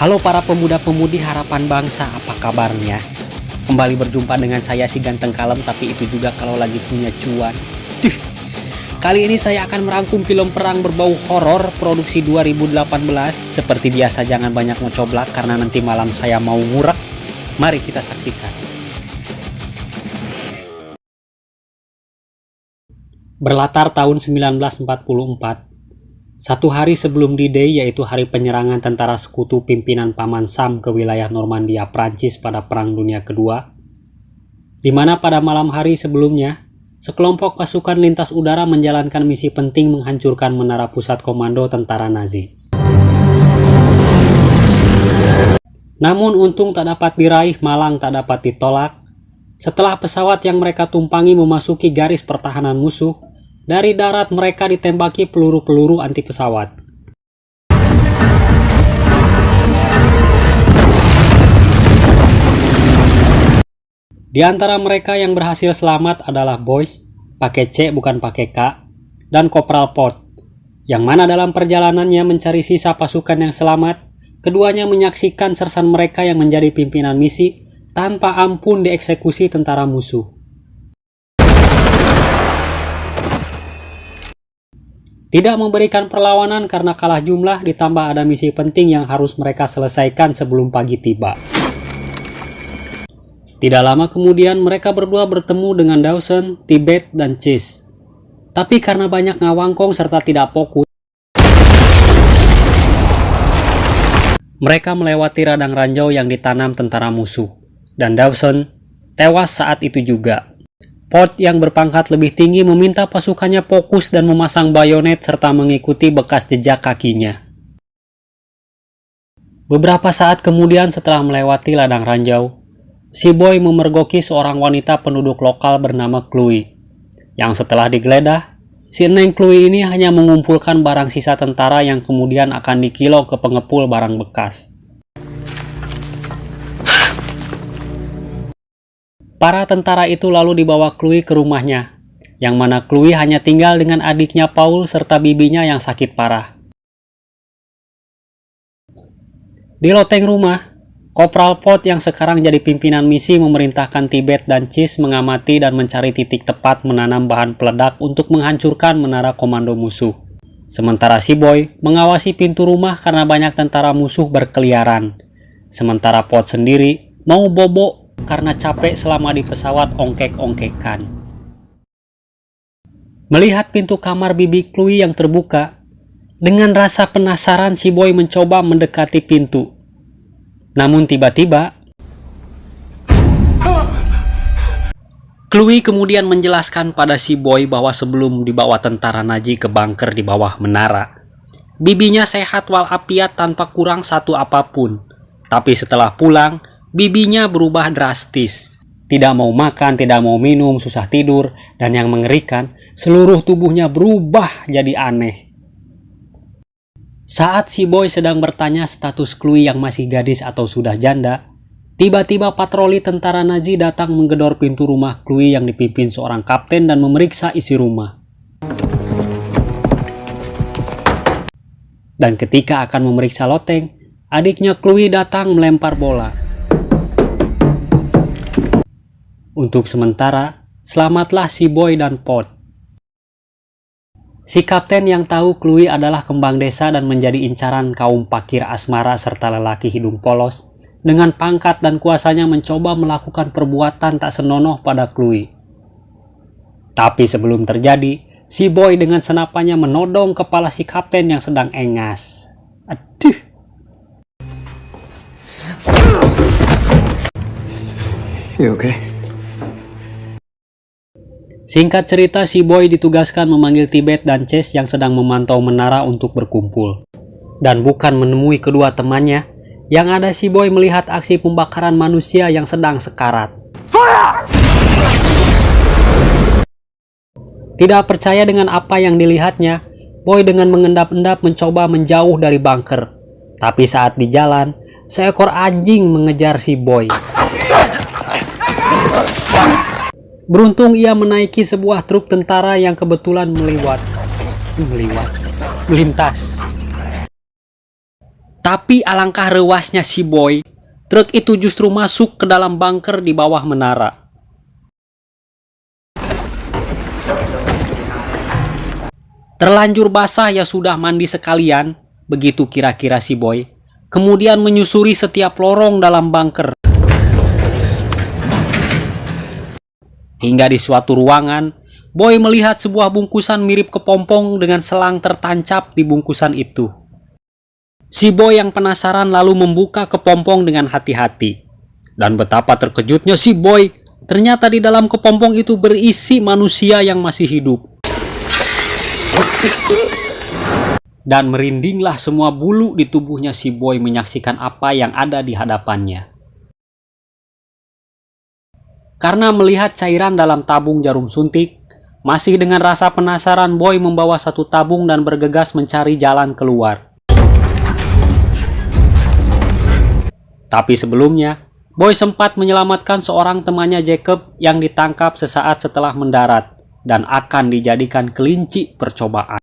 Halo para pemuda-pemudi harapan bangsa, apa kabarnya? Kembali berjumpa dengan saya si ganteng kalem, tapi itu juga kalau lagi punya cuan. Kali ini saya akan merangkum film perang berbau horor produksi 2018. Seperti biasa jangan banyak ngecoblak karena nanti malam saya mau ngurek. Mari kita saksikan. Berlatar tahun 1944. Satu hari sebelum D-Day, yaitu hari penyerangan tentara sekutu pimpinan Paman Sam ke wilayah Normandia, Prancis pada Perang Dunia Kedua, di mana pada malam hari sebelumnya, sekelompok pasukan lintas udara menjalankan misi penting menghancurkan menara pusat komando tentara Nazi. Namun untung tak dapat diraih, malang tak dapat ditolak. Setelah pesawat yang mereka tumpangi memasuki garis pertahanan musuh, dari darat mereka ditembaki peluru-peluru anti pesawat. Di antara mereka yang berhasil selamat adalah Boyce, pakai C bukan pakai K, dan Kopral Port, yang mana dalam perjalanannya mencari sisa pasukan yang selamat, keduanya menyaksikan sersan mereka yang menjadi pimpinan misi tanpa ampun dieksekusi tentara musuh. Tidak memberikan perlawanan karena kalah jumlah, ditambah ada misi penting yang harus mereka selesaikan sebelum pagi tiba. Tidak lama kemudian mereka berdua bertemu dengan Dawson, Tibet, dan Chase. Tapi karena banyak ngawangkong serta tidak fokus, mereka melewati radang ranjau yang ditanam tentara musuh. Dan Dawson tewas saat itu juga. Port yang berpangkat lebih tinggi meminta pasukannya fokus dan memasang bayonet serta mengikuti bekas jejak kakinya. Beberapa saat kemudian setelah melewati ladang ranjau, si Boy memergoki seorang wanita penduduk lokal bernama Chloe, yang setelah digeledah, si Neng Chloe ini hanya mengumpulkan barang sisa tentara yang kemudian akan dikilau ke pengepul barang bekas. Para tentara itu lalu dibawa Chloe ke rumahnya, yang mana Chloe hanya tinggal dengan adiknya Paul serta bibinya yang sakit parah. Di loteng rumah, Kopral Port yang sekarang jadi pimpinan misi memerintahkan Tibet dan Chase mengamati dan mencari titik tepat menanam bahan peledak untuk menghancurkan menara komando musuh. Sementara si Boy mengawasi pintu rumah karena banyak tentara musuh berkeliaran. Sementara Port sendiri mau bobo karena capek selama di pesawat ongkek-ongkekan. Melihat pintu kamar bibi Chloe yang terbuka, dengan rasa penasaran si Boy mencoba mendekati pintu. Namun tiba-tiba, Chloe kemudian menjelaskan pada si Boy bahwa sebelum dibawa tentara Nazi ke bunker di bawah menara, bibinya sehat walafiat tanpa kurang satu apapun. Tapi setelah pulang, bibinya berubah drastis. Tidak mau makan, tidak mau minum, susah tidur, dan yang mengerikan, seluruh tubuhnya berubah jadi aneh. Saat si Boy sedang bertanya status Chloe yang masih gadis atau sudah janda, tiba-tiba patroli tentara Nazi datang menggedor pintu rumah Chloe yang dipimpin seorang kapten dan memeriksa isi rumah. Dan ketika akan memeriksa loteng, adiknya Chloe datang melempar bola. Untuk sementara, selamatlah si Boy dan Port. Si kapten yang tahu Chloe adalah kembang desa dan menjadi incaran kaum pakir asmara serta lelaki hidung polos, dengan pangkat dan kuasanya mencoba melakukan perbuatan tak senonoh pada Chloe. Tapi sebelum terjadi, si Boy dengan senapannya menodong kepala si kapten yang sedang engas. Aduh. You okay? Singkat cerita, si Boy ditugaskan memanggil Tibet dan Chase yang sedang memantau menara untuk berkumpul. Dan bukan menemui kedua temannya, yang ada si Boy melihat aksi pembakaran manusia yang sedang sekarat. Tidak percaya dengan apa yang dilihatnya, Boy dengan mengendap-endap mencoba menjauh dari bunker. Tapi saat di jalan, seekor anjing mengejar si Boy. Beruntung ia menaiki sebuah truk tentara yang kebetulan melintas. Tapi alangkah rewasnya si Boy, truk itu justru masuk ke dalam bunker di bawah menara. Terlanjur basah ya sudah mandi sekalian, begitu kira-kira si Boy. Kemudian menyusuri setiap lorong dalam bunker. Hingga di suatu ruangan, Boy melihat sebuah bungkusan mirip kepompong dengan selang tertancap di bungkusan itu. Si Boy yang penasaran lalu membuka kepompong dengan hati-hati. Dan betapa terkejutnya si Boy, ternyata di dalam kepompong itu berisi manusia yang masih hidup. Dan merindinglah semua bulu di tubuhnya si Boy menyaksikan apa yang ada di hadapannya. Karena melihat cairan dalam tabung jarum suntik, masih dengan rasa penasaran Boy membawa satu tabung dan bergegas mencari jalan keluar. Tapi sebelumnya, Boy sempat menyelamatkan seorang temannya Jacob yang ditangkap sesaat setelah mendarat dan akan dijadikan kelinci percobaan.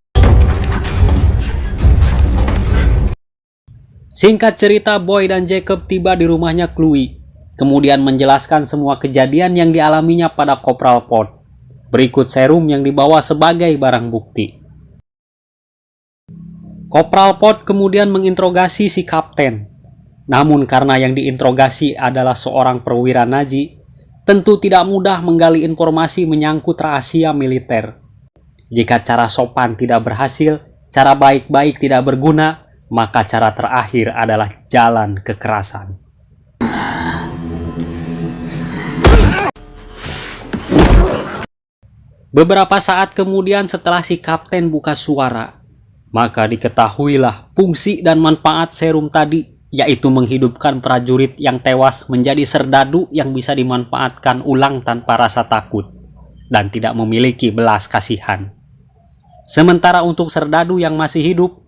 Singkat cerita, Boy dan Jacob tiba di rumahnya Chloe, kemudian menjelaskan semua kejadian yang dialaminya pada Kopral Pod. Berikut serum yang dibawa sebagai barang bukti. Kopral Pod kemudian menginterogasi si kapten. Namun karena yang diinterogasi adalah seorang perwira Nazi, tentu tidak mudah menggali informasi menyangkut rahasia militer. Jika cara sopan tidak berhasil, cara baik-baik tidak berguna, maka cara terakhir adalah jalan kekerasan. Beberapa saat kemudian setelah si kapten buka suara, maka diketahuilah fungsi dan manfaat serum tadi, yaitu menghidupkan prajurit yang tewas menjadi serdadu yang bisa dimanfaatkan ulang tanpa rasa takut dan tidak memiliki belas kasihan. Sementara untuk serdadu yang masih hidup,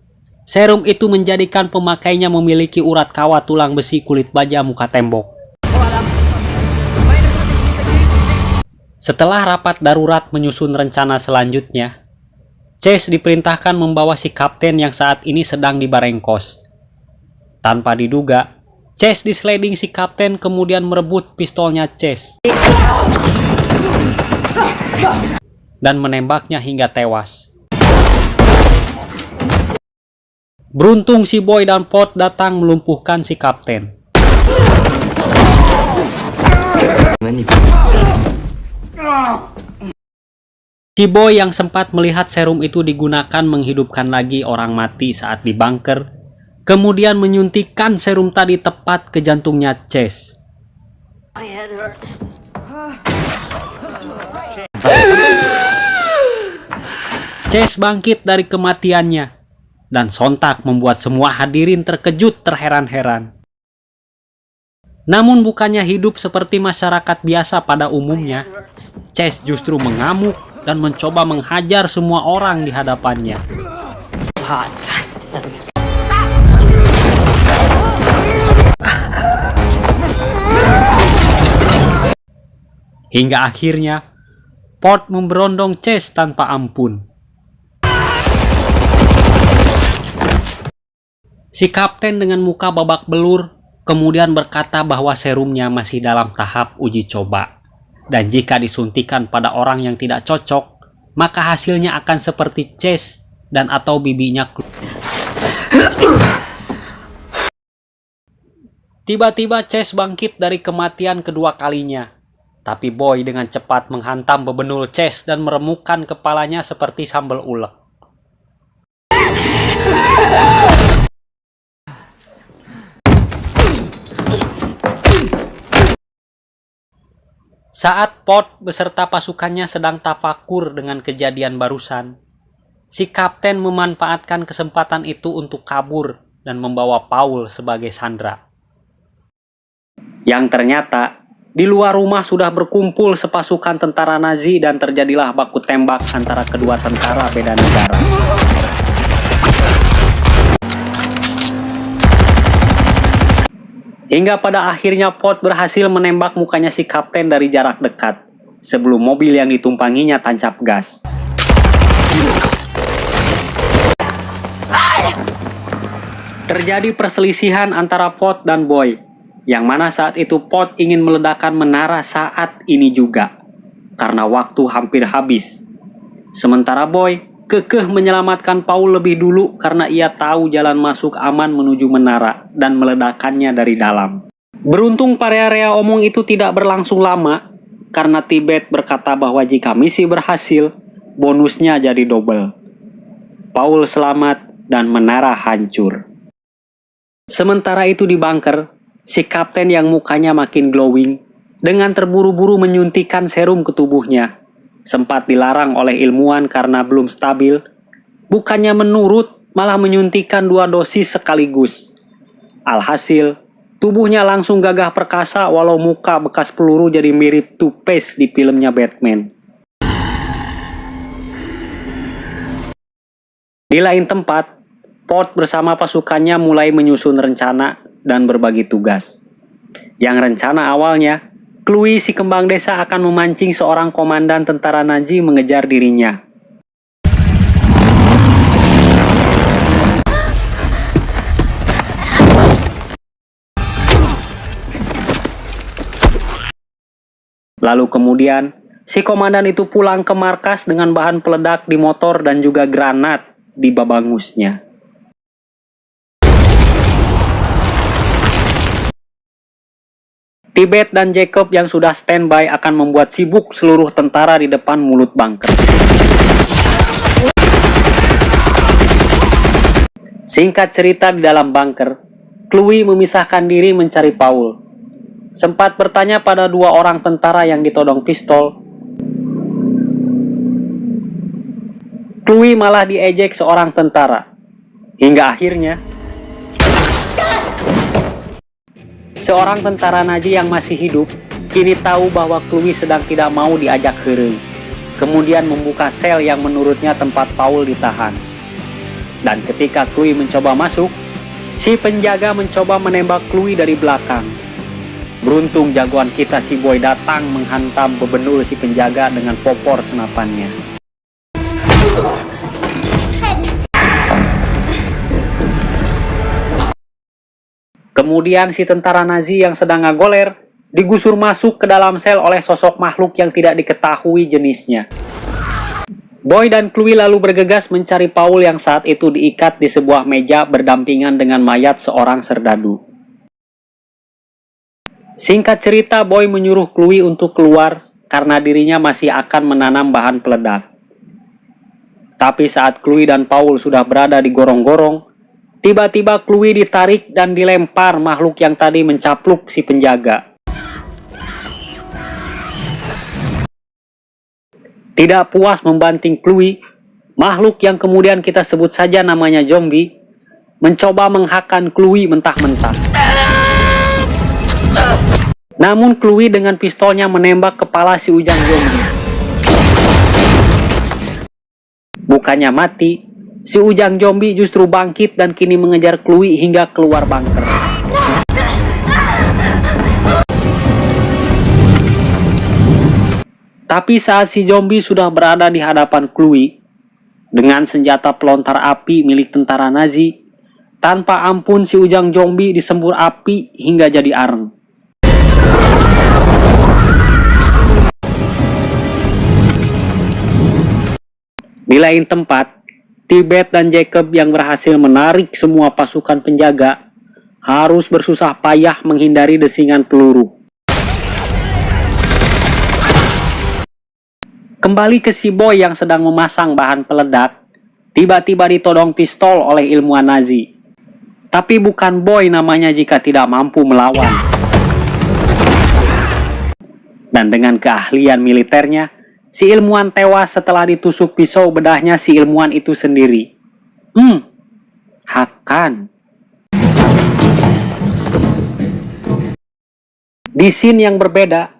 serum itu menjadikan pemakainya memiliki urat kawat tulang besi kulit baja muka tembok. Setelah rapat darurat menyusun rencana selanjutnya, Chase diperintahkan membawa si kapten yang saat ini sedang di Barengkos. Tanpa diduga, Chase disliding si kapten kemudian merebut pistolnya Chase dan menembaknya hingga tewas. Beruntung si Boy dan Pod datang melumpuhkan si kapten. Si Boy yang sempat melihat serum itu digunakan menghidupkan lagi orang mati saat di bunker, kemudian menyuntikkan serum tadi tepat ke jantungnya Chase. Chase bangkit dari kematiannya dan sontak membuat semua hadirin terkejut terheran-heran. Namun bukannya hidup seperti masyarakat biasa pada umumnya, Chase justru mengamuk dan mencoba menghajar semua orang di hadapannya. Hingga akhirnya, Pod memberondong Chase tanpa ampun. Si kapten dengan muka babak belur kemudian berkata bahwa serumnya masih dalam tahap uji coba. Dan jika disuntikan pada orang yang tidak cocok, maka hasilnya akan seperti Chase dan atau bibinya. Tiba-tiba Chase bangkit dari kematian kedua kalinya. Tapi Boy dengan cepat menghantam bebenul Chase dan meremukkan kepalanya seperti sambal ulek. Saat Pod beserta pasukannya sedang tafakur dengan kejadian barusan, si kapten memanfaatkan kesempatan itu untuk kabur dan membawa Paul sebagai sandera. Yang ternyata, di luar rumah sudah berkumpul sepasukan tentara Nazi dan terjadilah baku tembak antara kedua tentara beda negara. Hingga pada akhirnya Pod berhasil menembak mukanya si kapten dari jarak dekat, sebelum mobil yang ditumpanginya tancap gas. Terjadi perselisihan antara Pot dan Boy, yang mana saat itu Pot ingin meledakkan menara saat ini juga, karena waktu hampir habis. Sementara Boy kekeh menyelamatkan Paul lebih dulu karena ia tahu jalan masuk aman menuju menara dan meledakkannya dari dalam. Beruntung area omong itu tidak berlangsung lama, karena Tibet berkata bahwa jika misi berhasil, bonusnya jadi double. Paul selamat dan menara hancur. Sementara itu di bunker, si kapten yang mukanya makin glowing, dengan terburu-buru menyuntikkan serum ke tubuhnya, sempat dilarang oleh ilmuwan karena belum stabil. Bukannya menurut, malah menyuntikkan 2 dosis sekaligus. Alhasil, tubuhnya langsung gagah perkasa walau muka bekas peluru jadi mirip Two-Face di filmnya Batman. Di lain tempat, Pot bersama pasukannya mulai menyusun rencana dan berbagi tugas. Yang rencana awalnya, Chloe si kembang desa akan memancing seorang komandan tentara Nazi mengejar dirinya. Lalu kemudian, si komandan itu pulang ke markas dengan bahan peledak di motor dan juga granat di babangusnya. Tibet dan Jacob yang sudah standby akan membuat sibuk seluruh tentara di depan mulut bunker. Singkat cerita, di dalam bunker, Chloe memisahkan diri mencari Paul. Sempat bertanya pada 2 orang tentara yang ditodong pistol. Chloe malah diejek seorang tentara. Hingga akhirnya, seorang tentara Nazi yang masih hidup kini tahu bahwa Chloe sedang tidak mau diajak heureuy. Kemudian membuka sel yang menurutnya tempat Paul ditahan. Dan ketika Chloe mencoba masuk, si penjaga mencoba menembak Chloe dari belakang. Beruntung jagoan kita si Boy datang menghantam bebenul si penjaga dengan popor senapannya. Kemudian si tentara Nazi yang sedang ngagoler digusur masuk ke dalam sel oleh sosok makhluk yang tidak diketahui jenisnya. Boy dan Chloe lalu bergegas mencari Paul yang saat itu diikat di sebuah meja berdampingan dengan mayat seorang serdadu. Singkat cerita, Boy menyuruh Chloe untuk keluar karena dirinya masih akan menanam bahan peledak. Tapi saat Chloe dan Paul sudah berada di gorong-gorong, tiba-tiba Chloe ditarik dan dilempar makhluk yang tadi mencapluk si penjaga. Tidak puas membanting Chloe, makhluk yang kemudian kita sebut saja namanya zombie, mencoba menghakkan Chloe mentah-mentah. Namun Chloe dengan pistolnya menembak kepala si ujang zombie. Bukannya mati, si ujang zombie justru bangkit dan kini mengejar Chloe hingga keluar bunker. Tapi saat si zombie sudah berada di hadapan Chloe, dengan senjata pelontar api milik tentara Nazi, tanpa ampun si ujang zombie disembur api hingga jadi areng. Di lain tempat, Tibet dan Jacob yang berhasil menarik semua pasukan penjaga harus bersusah payah menghindari desingan peluru. Kembali ke si Boy yang sedang memasang bahan peledak, tiba-tiba ditodong pistol oleh ilmuwan Nazi. Tapi bukan Boy namanya jika tidak mampu melawan. Dan dengan keahlian militernya, si ilmuwan tewas setelah ditusuk pisau bedahnya si ilmuwan itu sendiri. Hakan. Di scene yang berbeda,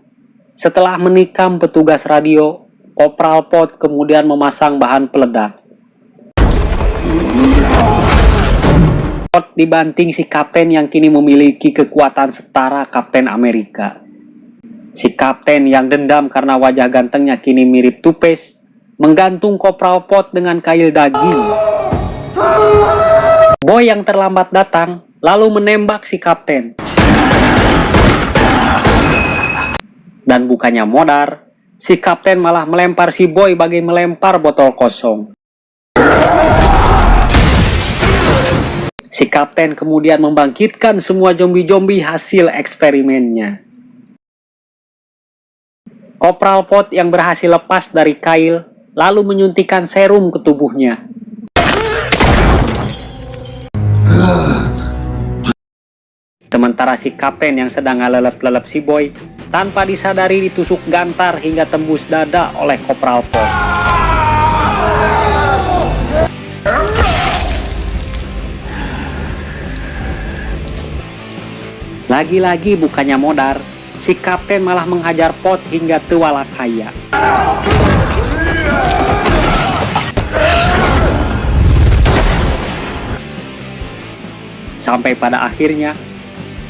setelah menikam petugas radio, Kopral Pot kemudian memasang bahan peledak. Pot dibanting si kapten yang kini memiliki kekuatan setara Kapten Amerika. Si kapten yang dendam karena wajah gantengnya kini mirip Two-Face, menggantung Kopral Pot dengan kail daging. Boy yang terlambat datang lalu menembak si kapten. Dan bukannya modar, si kapten malah melempar si Boy bagai melempar botol kosong. Si kapten kemudian membangkitkan semua zombie-zombie hasil eksperimennya. Kopral Pot yang berhasil lepas dari Kyle lalu menyuntikkan serum ke tubuhnya. Sementara si kapten yang sedang ngelelep-lelep si Boy tanpa disadari ditusuk gantar hingga tembus dada oleh Kopral Pot. Lagi-lagi bukannya modar, si kapten malah menghajar Pot hingga tuala kaya. Sampai pada akhirnya,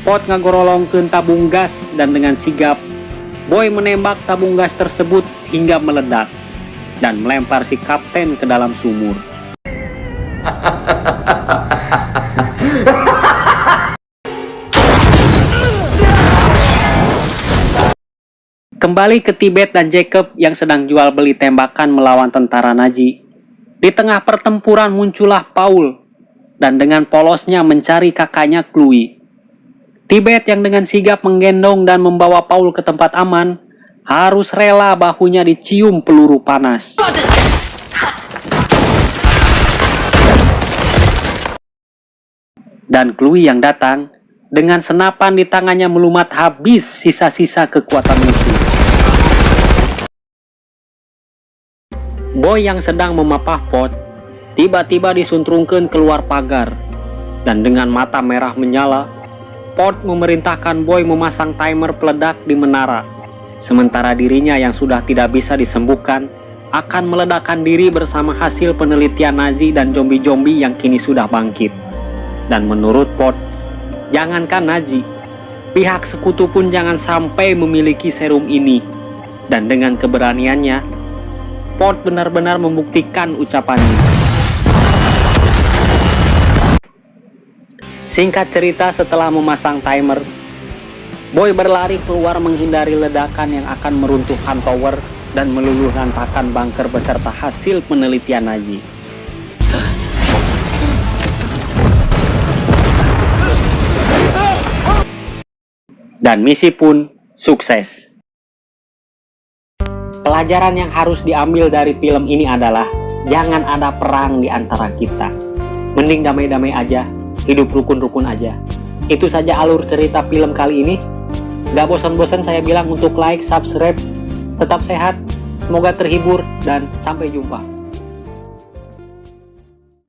Pot ngagorolongkeun tabung gas dan dengan sigap, Boy menembak tabung gas tersebut hingga meledak dan melempar si kapten ke dalam sumur. Kembali ke Tibet dan Jacob yang sedang jual beli tembakan melawan tentara Nazi. Di tengah pertempuran muncullah Paul dan dengan polosnya mencari kakaknya Chloe. Tibet yang dengan sigap menggendong dan membawa Paul ke tempat aman, harus rela bahunya dicium peluru panas. Dan Chloe yang datang, dengan senapan di tangannya melumat habis sisa-sisa kekuatan musuh. Boy yang sedang memapah Pot, tiba-tiba disuntrungkeun keluar pagar. Dan dengan mata merah menyala, Pot memerintahkan Boy memasang timer peledak di menara, sementara dirinya yang sudah tidak bisa disembuhkan akan meledakkan diri bersama hasil penelitian Nazi dan zombie-zombie yang kini sudah bangkit. Dan menurut Pot, jangankan Nazi, pihak sekutu pun jangan sampai memiliki serum ini. Dan dengan keberaniannya, Pot benar-benar membuktikan ucapannya. Singkat cerita, setelah memasang timer, Boy berlari keluar menghindari ledakan yang akan meruntuhkan tower dan meluluh lantakan bunker beserta hasil penelitian Nazi. Dan misi pun sukses. Pelajaran yang harus diambil dari film ini adalah jangan ada perang di antara kita. Mending damai-damai aja, hidup rukun-rukun aja. Itu saja alur cerita film kali ini. Gak bosan-bosan saya bilang untuk like, subscribe, tetap sehat, semoga terhibur, dan sampai jumpa.